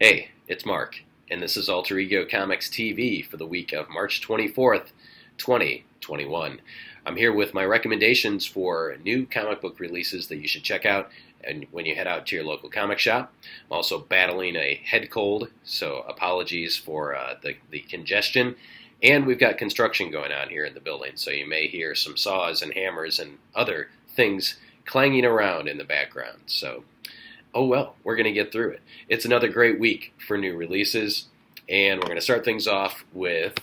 Hey, it's Mark, and this is Alter Ego Comics TV for the week of March 24th, 2021. I'm here with my recommendations for new comic book releases that you should check out and when you head out to your local comic shop. I'm also battling a head cold, so apologies for the congestion. And we've got construction going on here in the building, so you may hear some saws and hammers and other things clanging around in the background. So oh well, we're going to get through it. It's another great week for new releases, and we're going to start things off with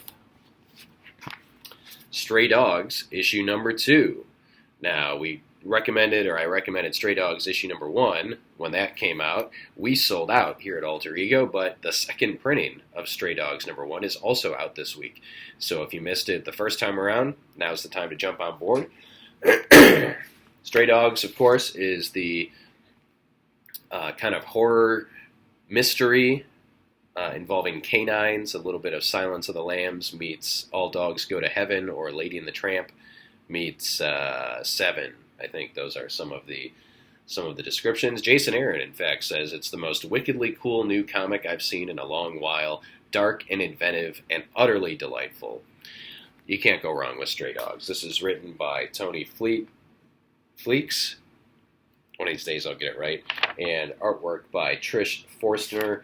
Stray Dogs, issue number 2. Now, I recommended Stray Dogs issue number 1 when that came out. We sold out here at Alter Ego, but the second printing of Stray Dogs number 1 is also out this week. So if you missed it the first time around, now's the time to jump on board. Stray Dogs, of course, is the kind of horror mystery involving canines, a little bit of Silence of the Lambs meets All Dogs Go to Heaven, or Lady and the Tramp meets Seven. I think those are some of the descriptions. Jason Aaron, in fact, says it's the most wickedly cool new comic I've seen in a long while, dark and inventive and utterly delightful. You can't go wrong with Stray Dogs. This is written by Tony Fleeks. One of these days I'll get it right. And artwork by Trish Forstner.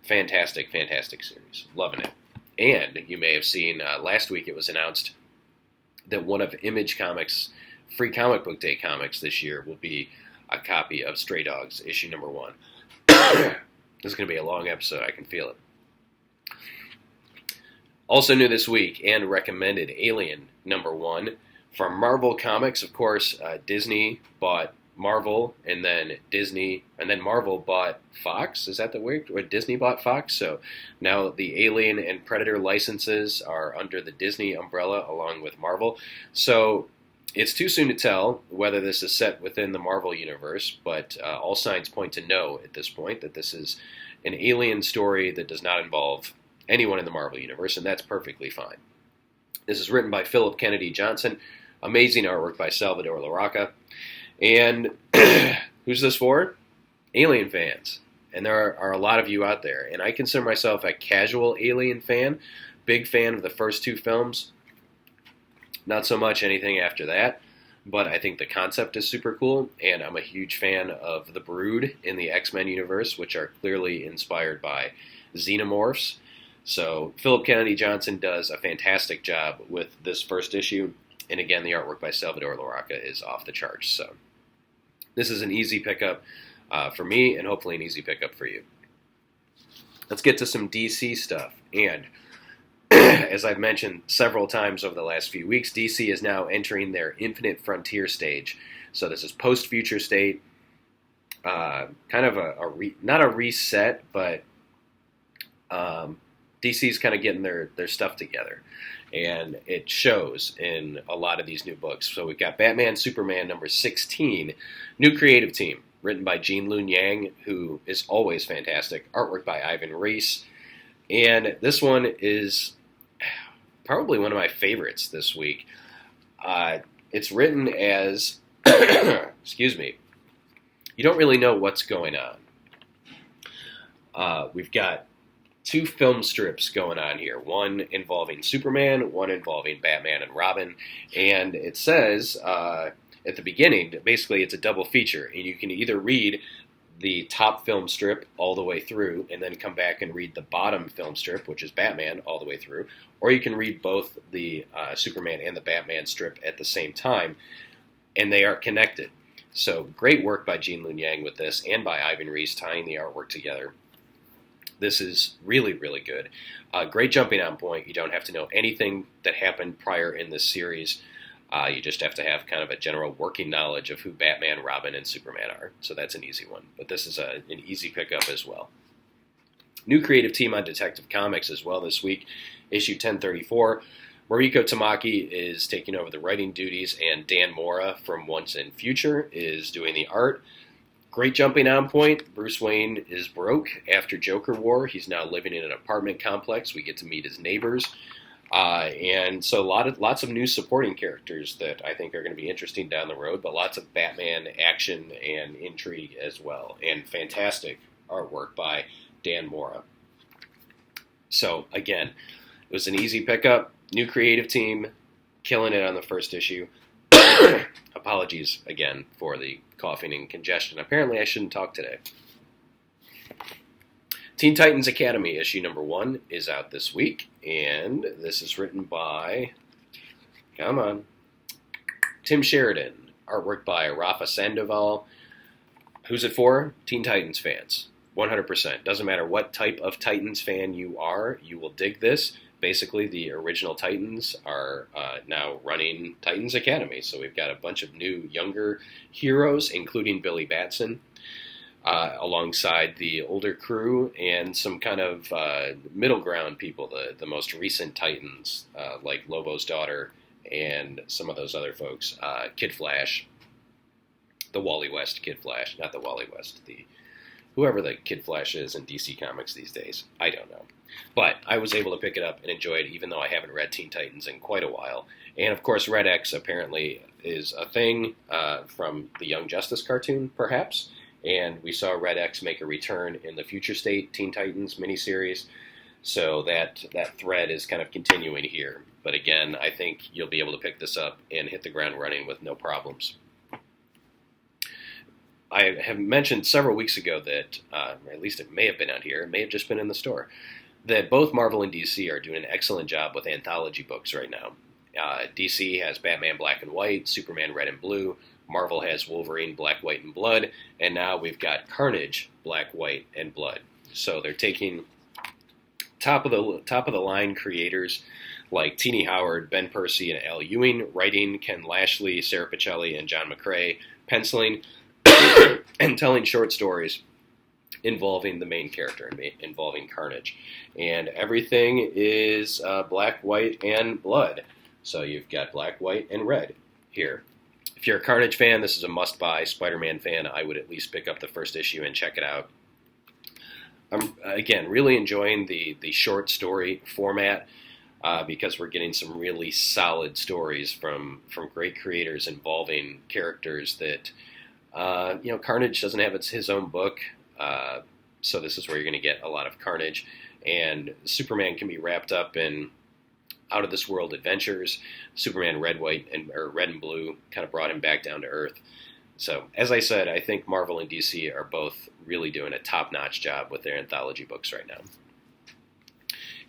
Fantastic, fantastic series. Loving it. And you may have seen last week it was announced that one of Image Comics' free comic book day comics this year will be a copy of Stray Dogs, issue number 1. This is going to be a long episode. I can feel it. Also new this week and recommended Alien number 1. From Marvel Comics, of course, Disney bought Marvel, and then Marvel bought Fox. Is that the way? Or Disney bought Fox? So now the Alien and Predator licenses are under the Disney umbrella along with Marvel. So it's too soon to tell whether this is set within the Marvel universe, but all signs point to no at this point, that this is an Alien story that does not involve anyone in the Marvel universe, and that's perfectly fine. This is written by Philip Kennedy Johnson. Amazing artwork by Salvador Larroca. And who's this for? Alien fans. And there are a lot of you out there. And I consider myself a casual Alien fan. Big fan of the first 2 films. Not so much anything after that. But I think the concept is super cool. And I'm a huge fan of the Brood in the X-Men universe, which are clearly inspired by xenomorphs. So Philip Kennedy Johnson does a fantastic job with this first issue. And again, the artwork by Salvador Larroca is off the charts. So this is an easy pickup for me, and hopefully an easy pickup for you. Let's get to some DC stuff. And as I've mentioned several times over the last few weeks, DC is now entering their Infinite Frontier stage. So this is post-Future State, kind of not a reset, but DC's kind of getting their stuff together. And it shows in a lot of these new books. So we've got Batman, Superman, number 16, new creative team, written by Gene Luen Yang, who is always fantastic, artwork by Ivan Reis. And this one is probably one of my favorites this week. It's written as, excuse me, you don't really know what's going on. We've got 2 film strips going on here, one involving Superman, one involving Batman and Robin, and it says at the beginning, basically it's a double feature, and you can either read the top film strip all the way through and then come back and read the bottom film strip, which is Batman, all the way through, or you can read both the Superman and the Batman strip at the same time, and they are connected. So great work by Gene Luen Yang with this, and by Ivan Reis tying the artwork together. This is really, really good. Great jumping on point. You don't have to know anything that happened prior in this series. You just have to have kind of a general working knowledge of who Batman, Robin, and Superman are. So that's an easy one. But this is an easy pickup as well. New creative team on Detective Comics as well this week. Issue 1034. Mariko Tamaki is taking over the writing duties, and Dan Mora from Once and Future is doing the art. Great jumping on point. Bruce Wayne is broke after Joker War. He's now living in an apartment complex. We get to meet his neighbors. And so lots of new supporting characters that I think are going to be interesting down the road, but lots of Batman action and intrigue as well. And fantastic artwork by Dan Mora. So, again, it was an easy pickup, new creative team, killing it on the first issue. Apologies again for the coughing and congestion. Apparently I shouldn't talk today. Teen Titans Academy issue number 1 is out this week, and this is written by, Tim Sheridan, artwork by Rafa Sandoval. Who's it for? Teen Titans fans. 100%. Doesn't matter what type of Titans fan you are, you will dig this. Basically, the original Titans are now running Titans Academy. So we've got a bunch of new, younger heroes, including Billy Batson, alongside the older crew and some kind of middle ground people, the most recent Titans, like Lobo's daughter and some of those other folks. Kid Flash, the Wally West Kid Flash, not the Wally West, whoever the Kid Flash is in DC Comics these days. I don't know. But I was able to pick it up and enjoy it, even though I haven't read Teen Titans in quite a while. And, of course, Red X apparently is a thing from the Young Justice cartoon, perhaps. And we saw Red X make a return in the Future State Teen Titans miniseries. So that thread is kind of continuing here. But, again, I think you'll be able to pick this up and hit the ground running with no problems. I have mentioned several weeks ago that, or at least it may have been out here, it may have just been in the store, that both Marvel and DC are doing an excellent job with anthology books right now. DC has Batman Black and White, Superman Red and Blue, Marvel has Wolverine Black, White, and Blood, and now we've got Carnage Black, White, and Blood. So they're taking top of the line creators like Tini Howard, Ben Percy, and Al Ewing, writing Ken Lashley, Sarah Pichelli, and John McCrae, penciling, and telling short stories involving the main character, involving Carnage. And everything is black, white, and blood. So you've got black, white, and red here. If you're a Carnage fan, this is a must-buy. Spider-Man fan, I would at least pick up the first issue and check it out. I'm, again, really enjoying the short story format because we're getting some really solid stories from great creators involving characters that, Carnage doesn't have his own book. So this is where you're going to get a lot of Carnage, and Superman can be wrapped up in out-of-this-world adventures. Superman Red, White, or Red and Blue kind of brought him back down to Earth. So, as I said, I think Marvel and DC are both really doing a top-notch job with their anthology books right now.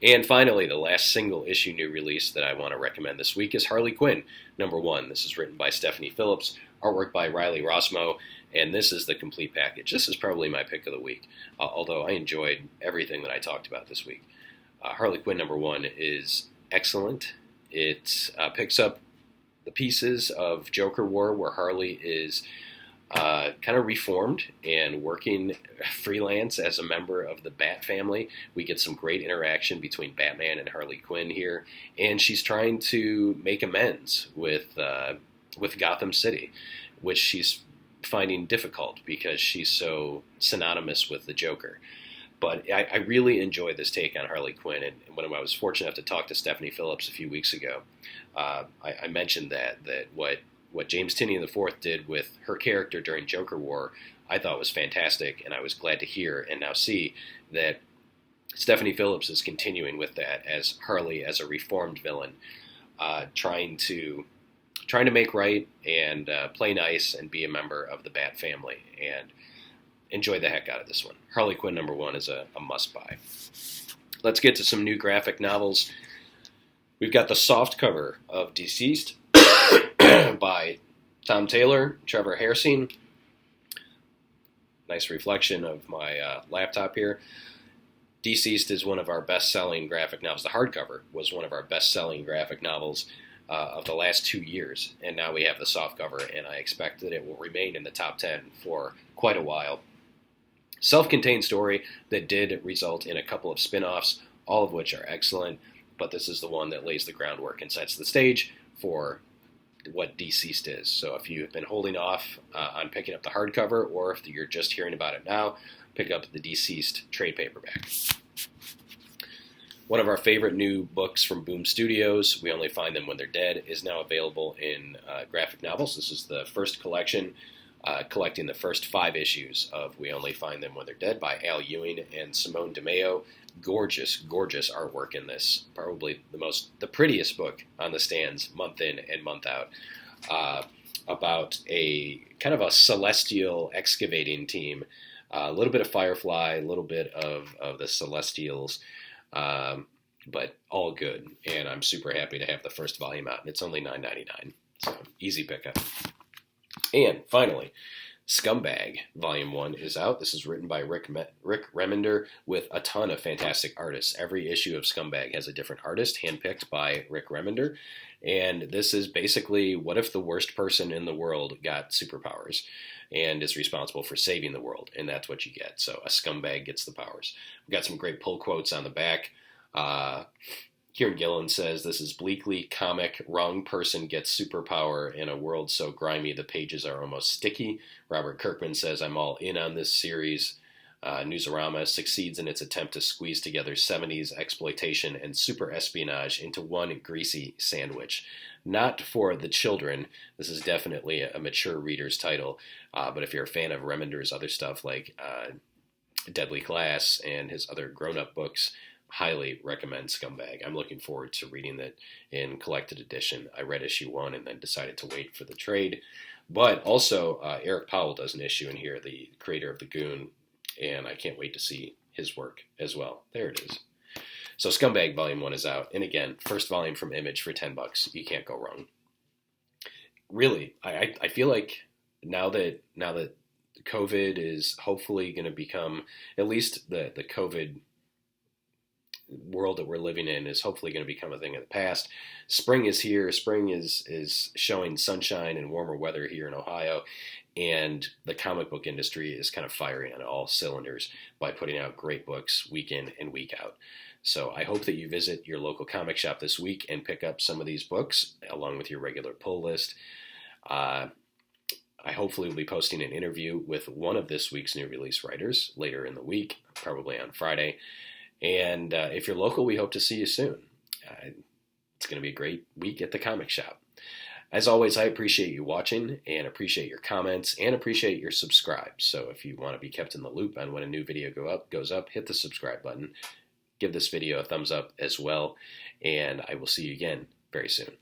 And finally, the last single-issue new release that I want to recommend this week is Harley Quinn, number 1. This is written by Stephanie Phillips, artwork by Riley Rossmo, and this is the complete package. This is probably my pick of the week, although I enjoyed everything that I talked about this week. Harley Quinn number 1 is excellent. It picks up the pieces of Joker War, where Harley is kind of reformed and working freelance as a member of the Bat family. We get some great interaction between Batman and Harley Quinn here, and she's trying to make amends with Gotham City, which she's finding difficult because she's so synonymous with the Joker. But I really enjoyed this take on Harley Quinn, and when I was fortunate enough to talk to Stephanie Phillips a few weeks ago, I mentioned that what James Tynion IV did with her character during Joker War, I thought was fantastic, and I was glad to hear and now see that Stephanie Phillips is continuing with that as Harley as a reformed villain, trying to make right and play nice and be a member of the Bat family, and enjoy the heck out of this one. Harley Quinn number 1 is a must-buy. Let's get to some new graphic novels. We've got the soft cover of Deceased by Tom Taylor, Trevor Hairsine. Nice reflection of my laptop here. Deceased is one of our best-selling graphic novels. The hardcover was one of our best-selling graphic novels of the last 2 years, and now we have the softcover, and I expect that it will remain in the top 10 for quite a while. Self-contained story that did result in a couple of spin-offs, all of which are excellent, but this is the one that lays the groundwork and sets the stage for what Deceased is. So if you've been holding off on picking up the hardcover, or if you're just hearing about it now, pick up the Deceased trade paperback. One of our favorite new books from Boom Studios, We Only Find Them When They're Dead, is now available in graphic novels. This is the first collection collecting the first 5 issues of We Only Find Them When They're Dead by Al Ewing and Simone DeMeo. Gorgeous, gorgeous artwork in this. Probably the prettiest book on the stands month in and month out. About a kind of a celestial excavating team. A little bit of Firefly, a little bit of the Celestials, but all good. And I'm super happy to have the first volume out, and it's only $9.99, so easy pickup. And finally, Scumbag Volume 1 is out. This is written by Rick Remender with a ton of fantastic artists. Every issue of Scumbag has a different artist, handpicked by Rick Remender. And this is basically, what if the worst person in the world got superpowers and is responsible for saving the world? And that's what you get. So a scumbag gets the powers. We've got some great pull quotes on the back. Kieran Gillen says, "This is bleakly comic. Wrong person gets superpower in a world so grimy the pages are almost sticky." Robert Kirkman says, "I'm all in on this series." Newsarama succeeds in its attempt to squeeze together 70s exploitation and super espionage into one greasy sandwich. Not for the children. This is definitely a mature reader's title. But if you're a fan of Remender's other stuff like Deadly Class and his other grown-up books, highly recommend Scumbag. I'm looking forward to reading that in collected edition. I read issue 1 and then decided to wait for the trade. But also, Eric Powell does an issue in here, the creator of The Goon, and I can't wait to see his work as well. There it is. So Scumbag Volume 1 is out. And again, first volume from Image for $10. You can't go wrong. Really, I feel like now that COVID is hopefully going to become, at least the COVID world that we're living in is hopefully going to become a thing of the past. Spring is here. Spring is showing sunshine and warmer weather here in Ohio. And the comic book industry is kind of firing on all cylinders by putting out great books week in and week out. So I hope that you visit your local comic shop this week and pick up some of these books along with your regular pull list. I hopefully will be posting an interview with one of this week's new release writers later in the week, probably on Friday. And if you're local, we hope to see you soon. It's going to be a great week at the comic shop. As always, I appreciate you watching and appreciate your comments and appreciate your subscribes. So if you want to be kept in the loop on when a new video goes up, hit the subscribe button. Give this video a thumbs up as well. And I will see you again very soon.